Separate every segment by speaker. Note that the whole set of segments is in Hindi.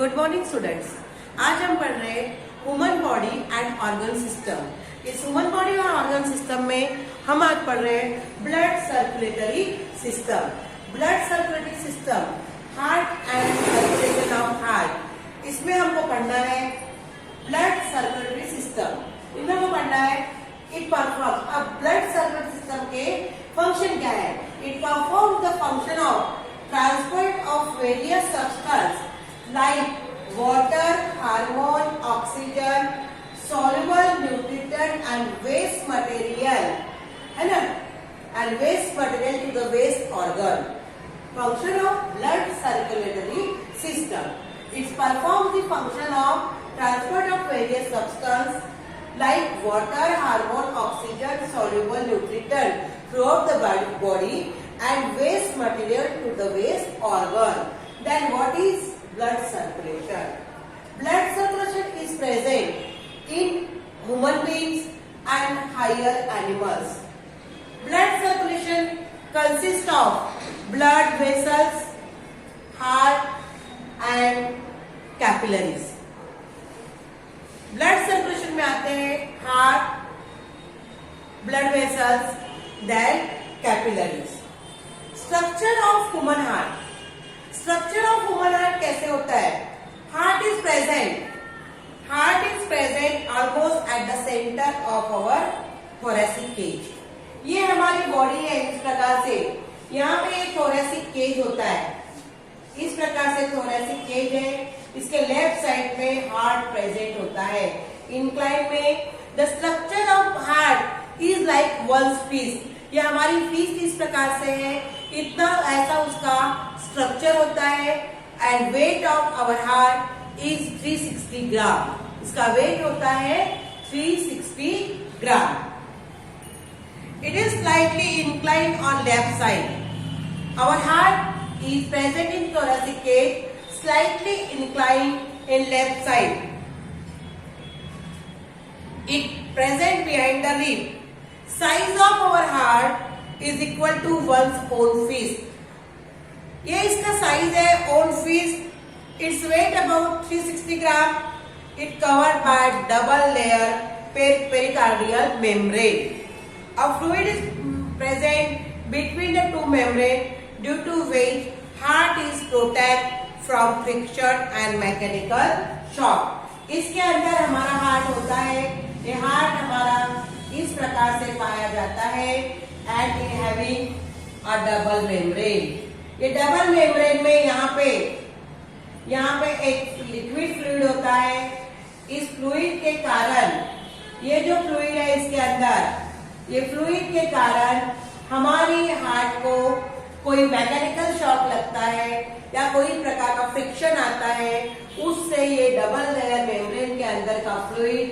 Speaker 1: Good morning students. आज हम पढ़ रहे हैं human body and organ system. इस ह्यूमन बॉडी और ऑर्गन सिस्टम में हम आज पढ़ रहे हैं blood circulatory system. Blood circulatory system, heart and circulation of heart. इसमें हमको पढ़ना है ब्लड सर्कुलेटरी सिस्टम। इसमें हमको पढ़ना है इट परफॉर्म। अब ब्लड सर्कुलेटरी सिस्टम के फंक्शन क्या है? It perform the function of transport of various substance like water, hormone, oxygen, soluble nutrient and waste material, है ना? And waste material to the waste organ. Function of blood circulatory system. It performs the function of transport of various substance like water, hormone, oxygen, soluble nutrient throughout the body and waste material to the waste organ. Then what is blood circulation? Blood circulation is present in human beings and higher animals. Blood circulation consists of blood vessels, heart and capillaries. Blood circulation में आते हैं heart, blood vessels, then capillaries. Structure of human heart. Structure of human heart कैसे होता है? Heart is present almost at the centre of our thoracic cage. ये हमारी बॉडी है इस प्रकार से। यहाँ पे एक थोरेसिक केज होता है, इस प्रकार से थोरेसिक केज है। इसके लेफ्ट साइड में हार्ट प्रेजेंट होता है। इंक्लाइन में the structure of heart is like one fees. ये हमारी फीस इस प्रकार से है, इतना ऐसा उसका स्ट्रक्चर होता है। And weight of our heart is 360 gram. इसका वेट होता है 360 gram. It is slightly incline on left side. Our heart is present in thoracic cage, slightly inclined in left side. It present behind the rib. Size of our heart is equal to one's own fist. ये इसका साइज है own fist. Its weight about 360 gram. It covered by double layer pericardial membrane. A fluid is present between the two membrane due to which heart is protect from friction and mechanical shock. इसके अंदर हमारा हार्ट होता है। ये हार्ट हमारा इस प्रकार से पाया जाता है and in having a double membrane. ये डबल मेम्ब्रेन में यहाँ पे एक लिक्विड फ्लूइड होता है। इस फ्लूइड के कारण, ये जो फ्लूइड है इसके अंदर, ये फ्लूइड के कारण हमारी हार्ट को कोई मैकेनिकल शॉक लगता है या कोई प्रकार का फ्रिक्शन आता है, उससे ये डबल लेयर मेम्ब्रेन के अंदर का फ्लूइड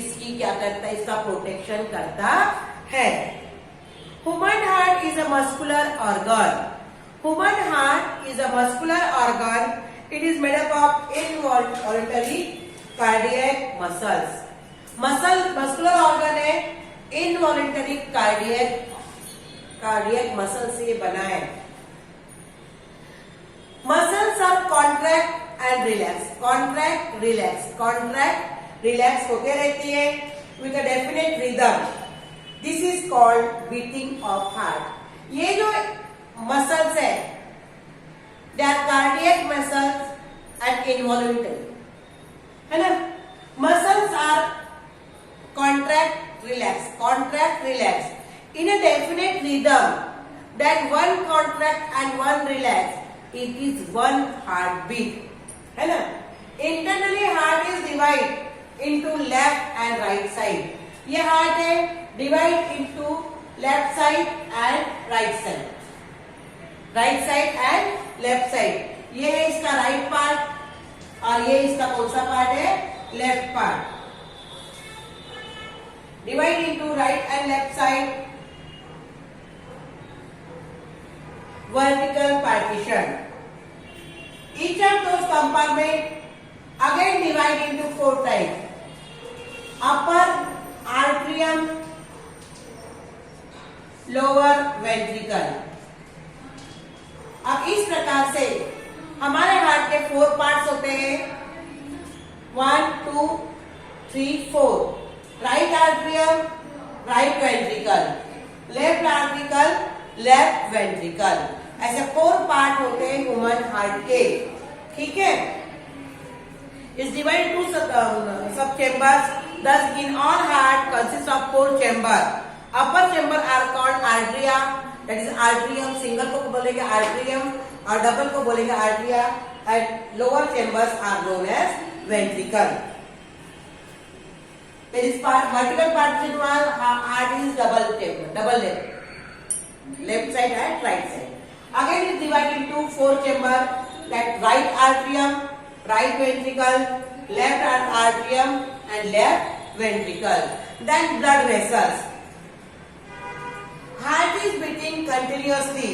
Speaker 1: इसकी क्या करता है, इसका प्रोटेक्शन करता है। Human heart is a muscular organ. Human heart is a muscular organ. It is made up of involuntary cardiac muscles. Muscular organ है, involuntary cardiac muscle से ये बना है। Muscles are contract and relax, contract, relax, contract, relax होते रहती है with a definite rhythm. This is called beating of heart. ये जो मसल्स है, they are cardiac muscles and involuntary, है ना? Muscles are contract relax in a definite rhythm that one contract and one relax, it is one heart beat, है ना? Internally heart is divide into left and right side. ये हार्ट है divide into left side and right side, right side and left side. ये है इसका राइट पार्ट और ये इसका कौन सा पार्ट है? Left part. Divide into right and left side, vertical partition. Each of those compartment again divide into 4 types. Upper atrium, lower ventricle. अब इस प्रकार से हमारे हार्ट के 4 पार्ट्स होते हैं 1 2 3 4. Right atrium, right ventricle, left atricle, left ventricle. ऐसे 4 पार्ट होते हैं ह्यूमन हार्ट के. ठीक है. इज डिवाइड टू सब chambers. Thus in all heart consists of 4 chamber. Upper chamber are called arteria, that is arterium. Single को बोलेंगे arterium और double को बोलेंगे arteria. And lower chambers are known as ventricle. There is part vertical part in one heart is double chamber, double left side and right side. Again it is divided into 4 chamber, that right atrium, right ventricle, left atrium and left ventricle. Then blood vessels. Heart is beating continuously.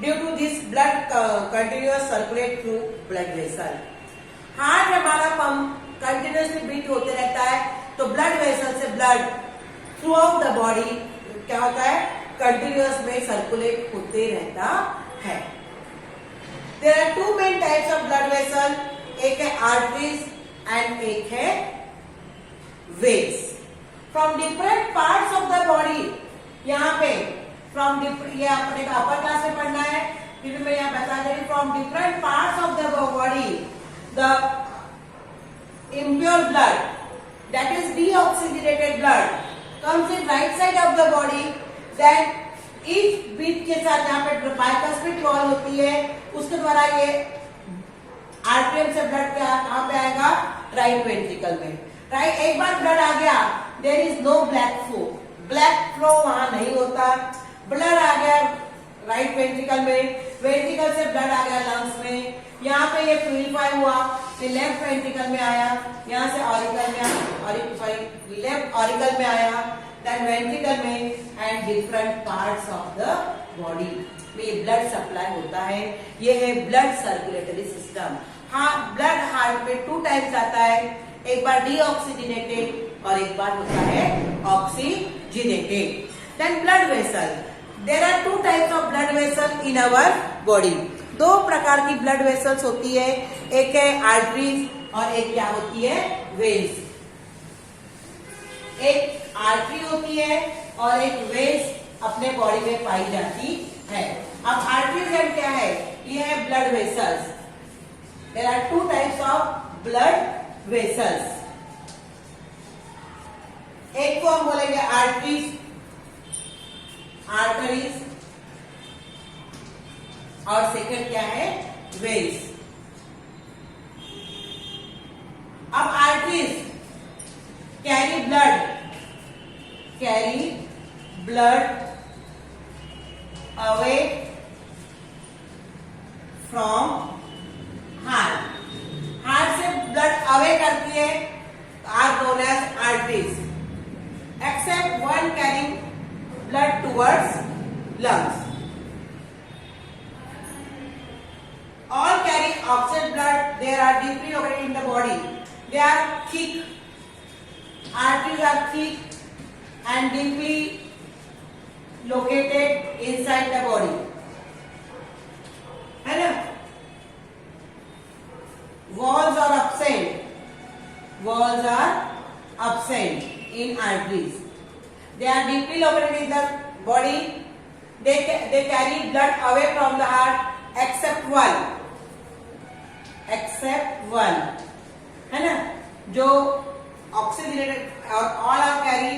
Speaker 1: Due to this blood continuous circulate through blood vessel. Heart हमारा पंप कंटिन्यूसली बीट होते रहता है, तो ब्लड वेसल से blood throughout the body क्या होता है, कंटिन्यूस में सर्कुलेट होते रहता है. There are 2 main types of blood vessel. एक है आर्टरीज एंड एक है veins. From different parts of the body, यहाँ पे फ्रॉम ये अपने अपर क्लास में पढ़ना है, फिर मैं यहाँ बता दे रही. From different parts of the body the impure blood, that is deoxygenated blood, comes in right side of the body. Then each beat के साथ यहाँ पे bicuspid wall होती है, उसके द्वारा ये आर्टरियम से ब्लड कहाँ पे आएगा, राइट वेंट्रिकल में. राइट, एक बार ब्लड आ गया, there is no black flow. Black flow वहां नहीं होता. ब्लड आ गया राइट वेंट्रिकल में, वेंट्रिकल से ब्लड आ गया लंग्स में, यहाँ पे ये प्यूरिफाई हुआ, फिर लेफ्ट वेंट्रिकल में आया, यहाँ से ऑरिकल में लेफ्ट ऑरिकल में आया, देन वेंट्रिकल में, and different parts of the body में ब्लड सप्लाई होता है. ये है ब्लड सर्कुलेटरी सिस्टम. हाँ, ब्लड हार्ट में 2 टाइप्स आता है, एक बार डीऑक्सीजनेटेड और एक बार होता है oxygenated. Then blood vessel. There are 2 types of blood vessel in our body. 2 प्रकार की ब्लड वेसल्स होती है, एक है आर्टरीज और एक क्या होती है, वेन्स. एक आर्टरी होती है और एक वेन्स अपने बॉडी में पाई जाती है. अब आर्टरीज एंड क्या है, ये है blood vessels. There are 2 types of blood vessels. एक को हम बोलेंगे आर्टरीज, आर्टरीज, और सेकंड क्या है, वेन्स. अब arteries carry blood away from heart. Heart से ब्लड अवे करती है, are known as arteries. Except one carrying blood towards lungs. All carry oxygen blood. They are deeply located in the body. They are thick. Arteries are thick and deeply located inside the body. है ना? Walls are absent. Walls are absent in arteries. They are deeply located in the body. They carry blood away from the heart except one, है ना, जो ऑक्सीजनेटेड और all are carry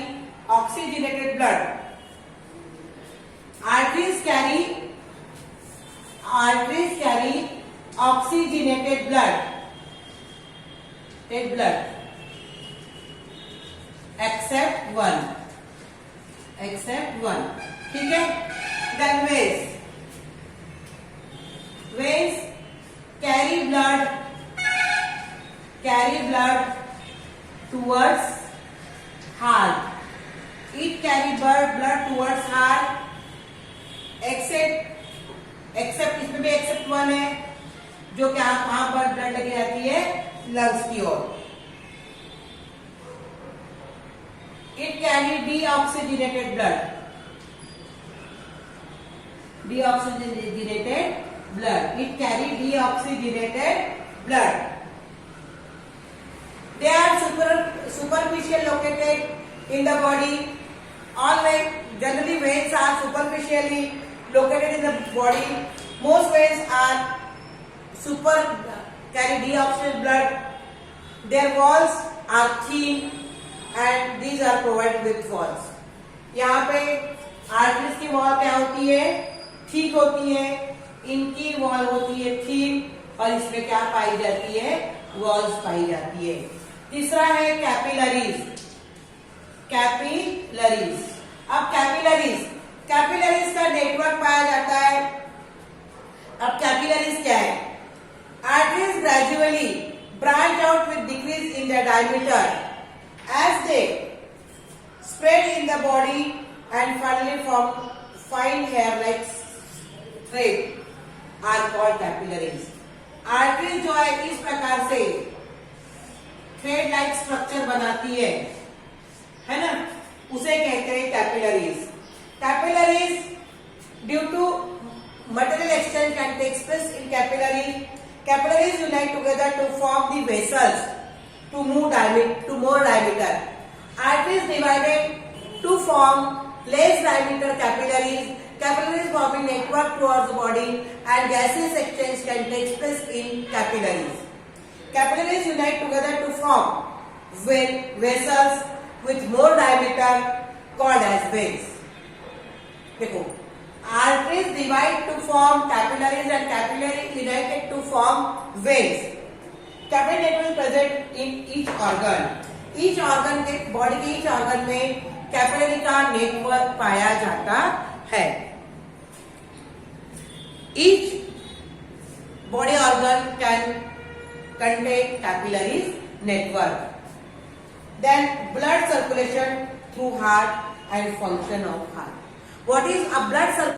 Speaker 1: oxygenated blood. Arteries carry oxygenated blood except one. ठीक है. Then veins carry blood towards heart. It carry blood towards heart. Except इसमें भी एक्सेप्ट 1 है, जो कि वहां पर ब्लड लगी जाती है लंग्स की ओर. It carry deoxygenated blood. It carry deoxygenated blood. superficial located in the body. Always, generally veins are superficially located in the body. Most veins are carry deoxygenated blood. Their walls are thin and these are provided with walls. यहाँ पे आर्टरीज की वॉल क्या होती है? ठीक होती है. इनकी वॉल होती है थीन और इसमें क्या पाई जाती है? वॉल्स पाई जाती है. तीसरा है कैपिलरीज. कैपिलरीज. अब कैपिलरीज का नेटवर्क पाया जाता है. अब कैपिलरीज क्या है? Arteries gradually branch out with decrease in their diameter as they spread in the body and finally form fine hair-like thread are called capillaries. Arteries जो है इस प्रकार से थ्रेड लाइक स्ट्रक्चर बनाती है ना, उसे कहते हैं capillaries. Capillaries due to material exchange can take place in capillaries. Capillaries unite together to form the vessels to more diameter. Arteries divided to form less diameter capillaries. Capillaries forming network towards the body and gaseous exchange can take place in capillaries. Capillaries unite together to form vessels with more diameter called as veins. देखो, arteries divide to form capillaries and capillaries united to form veins. Capillary network is present in each organ. Each organ के body के each organ में कैपिलरी का नेटवर्क पाया जाता है. Each body organ can contain capillaries network. Then blood circulation through heart and function of heart. What is a blood circulation?